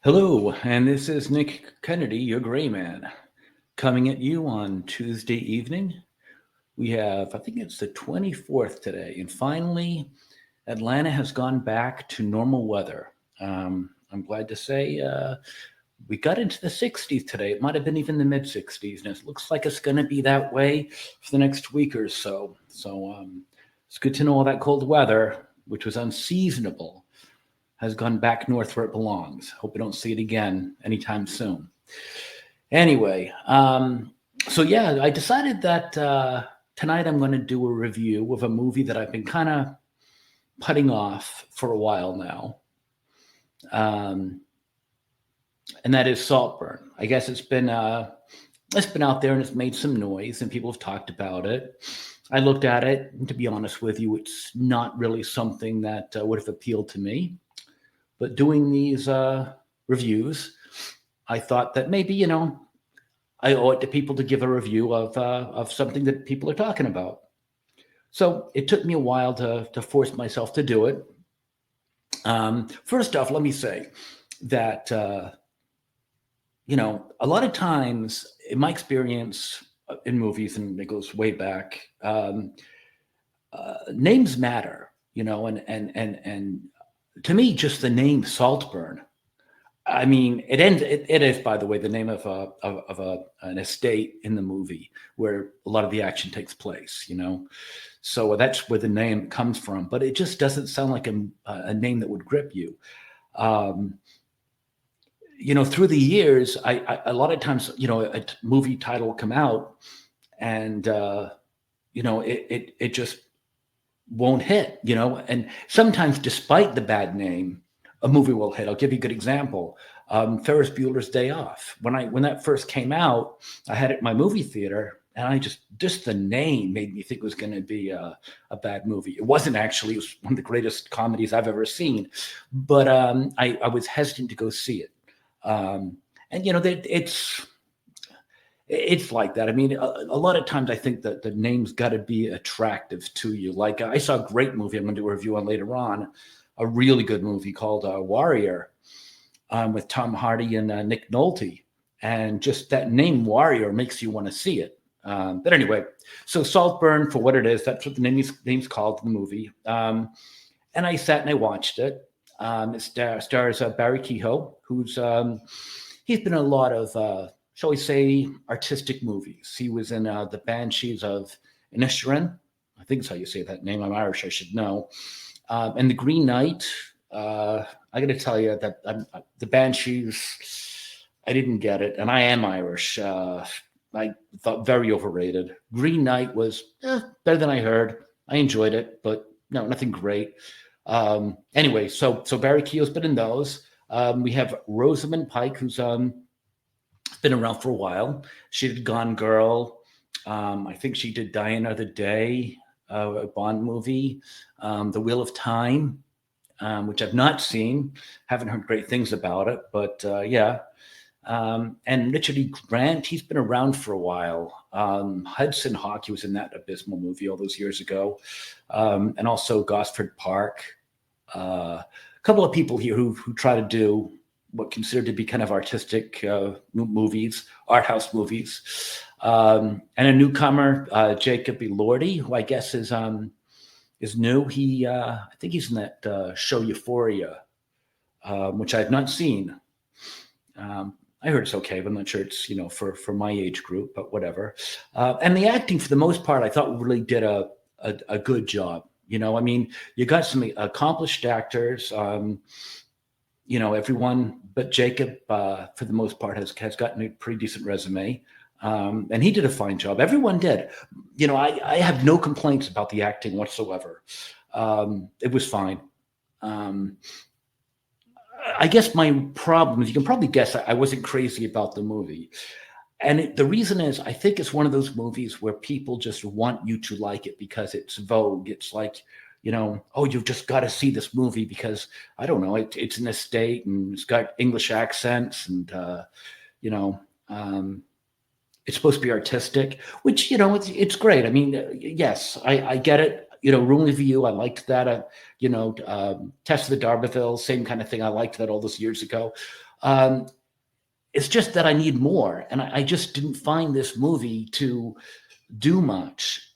Hello, and this is Nick Kennedy, your gray man, coming at you on Tuesday evening. We have, I think it's the 24th today, and finally, Atlanta has gone back to normal weather. I'm glad to say we got into the 60s today. It might have been even the mid 60s, and it looks like it's going to be that way for the next week or so. So it's good to know all that cold weather, which was unseasonable, has gone back north where it belongs. Hope we don't see it again anytime soon. Anyway, so yeah, I decided that tonight I'm going to do a review of a movie that I've been kind of putting off for a while now, um, and that is Saltburn. I guess it's been out there and it's made some noise, and people have talked about it. I looked at it, and to be honest with you, it's not really something that would have appealed to me. But doing these reviews, I thought that maybe I owe it to people to give a review of something that people are talking about. So it took me a while to force myself to do it. First off, let me say that a lot of times in my experience in movies, and it goes way back, names matter. And to me, just the name Saltburn. I mean, it is, by the way, the name of an estate in the movie where a lot of the action takes place. So that's where the name comes from. But it just doesn't sound like a name that would grip you. Um, Through the years, a lot of times, a movie title will come out, and it just won't hit. And sometimes, despite the bad name, a movie will hit. I'll give you a good example. Ferris Bueller's Day Off. When that first came out, I had it in my movie theater, and I just the name made me think it was going to be a bad movie. It wasn't actually. It was one of the greatest comedies I've ever seen, but I was hesitant to go see it. And it's like that. I mean, a lot of times I think that the name's got to be attractive to you. Like I saw a great movie I'm going to do a review on later on, a really good movie called Warrior, with Tom Hardy and Nick Nolte. And just that name Warrior makes you want to see it. But anyway, so Saltburn, for what it is, that's what the name's called in the movie. And I sat and I watched it. It stars Barry Keoghan, he's been in a lot of, shall we say, artistic movies. He was in The Banshees of Inisherin. I think that's how you say that name. I'm Irish, I should know. And The Green Knight. I got to tell you that The Banshees, I didn't get it, and I am Irish. I thought very overrated. Green Knight was better than I heard. I enjoyed it, but no, nothing great. Anyway, so Barry Keogh's been in those. We have Rosamund Pike, who's been around for a while. She did Gone Girl. I think she did Die Another Day, a Bond movie. The Wheel of Time, which I've not seen. Haven't heard great things about it, but yeah. And Richard E. Grant, he's been around for a while. Hudson Hawk, he was in that abysmal movie all those years ago. And also Gosford Park. A couple of people here who try to do what considered to be kind of artistic movies, art house movies. And a newcomer, Jacob Elordi, who I guess is new. I think he's in that show Euphoria, which I have not seen. I heard it's okay, but I'm not sure it's for my age group, but whatever. And the acting, for the most part, I thought really did a good job. I mean, you got some accomplished actors. Everyone but Jacob, for the most part, has gotten a pretty decent resume. And he did a fine job. Everyone did. I have no complaints about the acting whatsoever. It was fine. I guess my problem is, you can probably guess, I wasn't crazy about the movie. And the reason is, I think it's one of those movies where people just want you to like it because it's vogue. It's like, oh, you've just got to see this movie because, I don't know, it's an estate and it's got English accents and, it's supposed to be artistic, which, it's great. I mean, yes, I get it. Room Review, I liked that. Test of the D'Arberville, same kind of thing. I liked that all those years ago. It's just that I need more, and I just didn't find this movie to do much.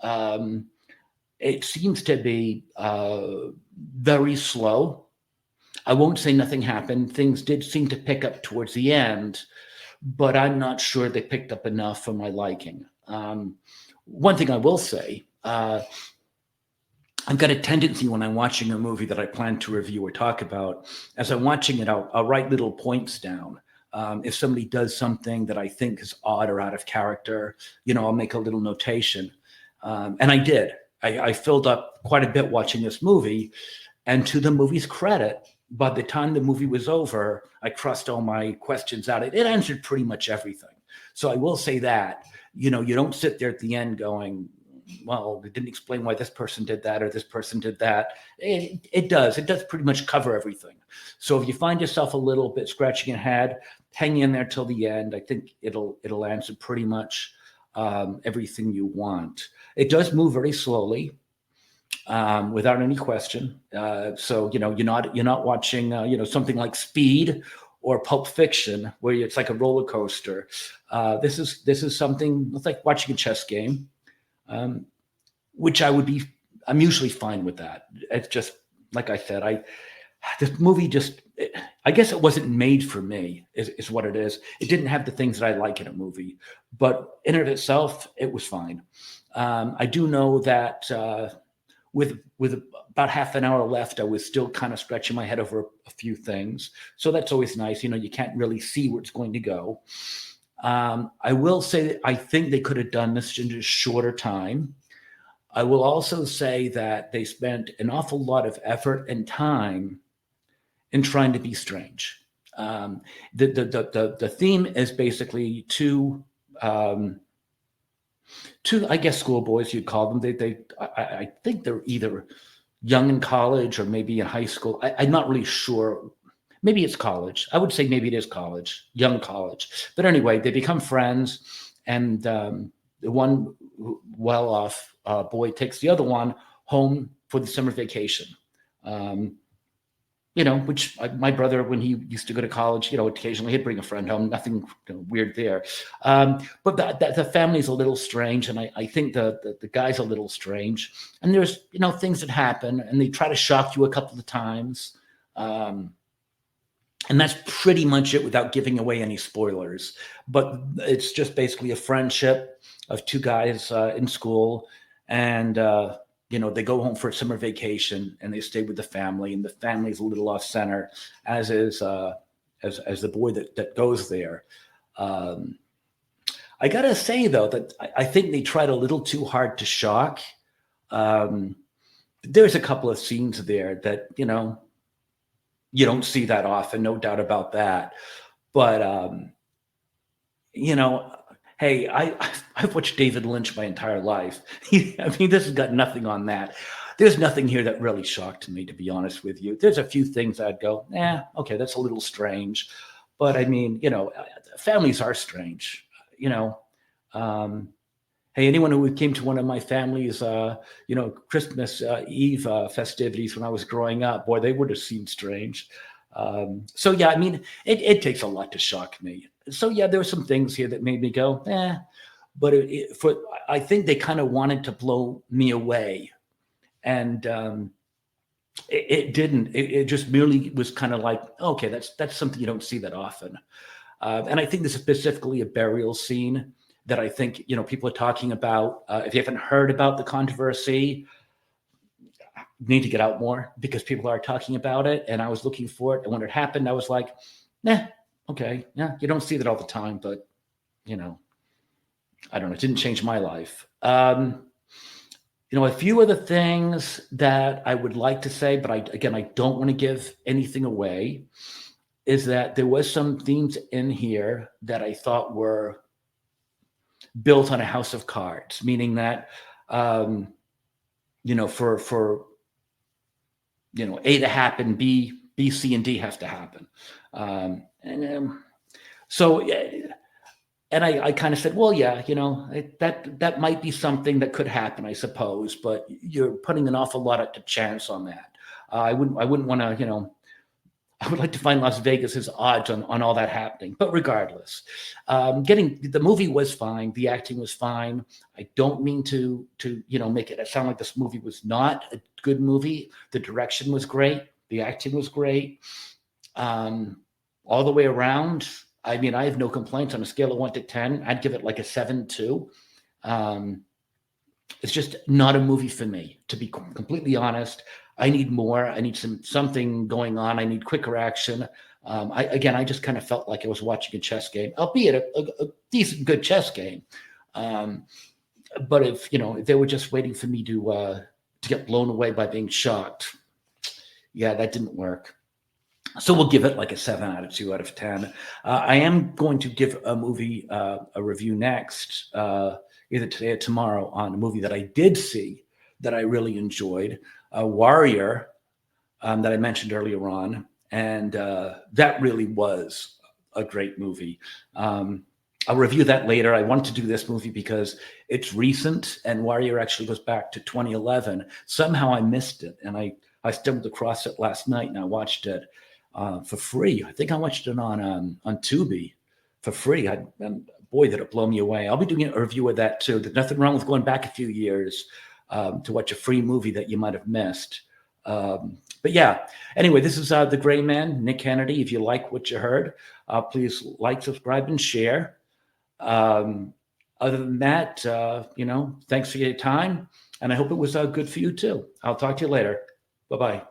It seems to be very slow. I won't say nothing happened. Things did seem to pick up towards the end, but I'm not sure they picked up enough for my liking. One thing I will say, I've got a tendency when I'm watching a movie that I plan to review or talk about, as I'm watching it, I'll write little points down. If somebody does something that I think is odd or out of character, I'll make a little notation. And I did. I filled up quite a bit watching this movie. And to the movie's credit, by the time the movie was over, I crossed all my questions out. It answered pretty much everything. So I will say that, you don't sit there at the end going, well, it didn't explain why this person did that or this person did that. It does pretty much cover everything. So if you find yourself a little bit scratching your head, hang in there till the end. I think it'll answer pretty much everything you want. It does move very slowly, without any question. So you're not watching something like Speed or Pulp Fiction where it's like a roller coaster. This is something it's like watching a chess game. Which I'm usually fine with that. It's just, like I said, this movie I guess it wasn't made for me, is what it is. It didn't have the things that I like in a movie, but in and of itself, it was fine. I do know that with about half an hour left, I was still kind of scratching my head over a few things. So that's always nice. You can't really see where it's going to go. I will say that I think they could have done this in a shorter time. I will also say that they spent an awful lot of effort and time in trying to be strange. The theme is basically two, I guess, schoolboys, you'd call them. I think they're either young in college or maybe in high school. I'm not really sure. Maybe it's college. I would say maybe it is college, young college. But anyway, they become friends, and the one well-off boy takes the other one home for the summer vacation. Which my brother, when he used to go to college, occasionally he'd bring a friend home. Nothing weird there. But the family's a little strange, and I think the guy's a little strange. And there's things that happen, and they try to shock you a couple of times. And that's pretty much it without giving away any spoilers. But it's just basically a friendship of two guys in school. And, they go home for a summer vacation and they stay with the family. And the family's a little off center, as is as the boy that goes there. I got to say, though, that I think they tried a little too hard to shock. There's a couple of scenes there that, you don't see that often, no doubt about that. But, hey, I've watched David Lynch my entire life. I mean, this has got nothing on that. There's nothing here that really shocked me, to be honest with you. There's a few things I'd go, okay, that's a little strange. But I mean, families are strange, Hey, anyone who came to one of my family's, Christmas Eve festivities when I was growing up, boy, they would have seemed strange. So yeah, I mean, it takes a lot to shock me. So yeah, there were some things here that made me go, but I think they kind of wanted to blow me away, and it didn't. It just merely was kind of like, okay, that's something you don't see that often. And I think this is specifically a burial scene that I think, people are talking about. If you haven't heard about the controversy, you need to get out more because people are talking about it. And I was looking for it. And when it happened, I was like, okay. Yeah, you don't see that all the time, but, I don't know. It didn't change my life. A few other things that I would like to say, but I don't want to give anything away, is that there was some themes in here that I thought were built on a house of cards, meaning that, for A to happen, B, C, and D have to happen. So And I kind of said, well, yeah, that might be something that could happen, I suppose, but you're putting an awful lot of chance on that. I wouldn't want to, I would like to find Las Vegas's odds on all that happening. But regardless, getting the movie was fine. The acting was fine. I don't mean to make it sound like this movie was not a good movie. The direction was great. The acting was great. All the way around. I mean, I have no complaints on a scale of 1 to 10. I'd give it like a 7 too. It's just not a movie for me, to be completely honest. I need more. I need something going on. I need quicker action. I just kind of felt like I was watching a chess game, albeit a decent, good chess game. But if they were just waiting for me to get blown away by being shocked, yeah, that didn't work. So we'll give it like a 7 out of 2 out of 10. I am going to give a movie a review next, either today or tomorrow, on a movie that I did see that I really enjoyed, Warrior, that I mentioned earlier on. And that really was a great movie. I'll review that later. I wanted to do this movie because it's recent, and Warrior actually goes back to 2011. Somehow I missed it, and I stumbled across it last night, and I watched it for free. I think I watched it on Tubi for free. And boy, did it blow me away. I'll be doing a review of that too. There's nothing wrong with going back a few years to watch a free movie that you might have missed. But yeah, anyway, this is The Gray Man, Nick Kennedy. If you like what you heard, please like, subscribe, and share. Other than that, thanks for your time, and I hope it was good for you too. I'll talk to you later. Bye-bye.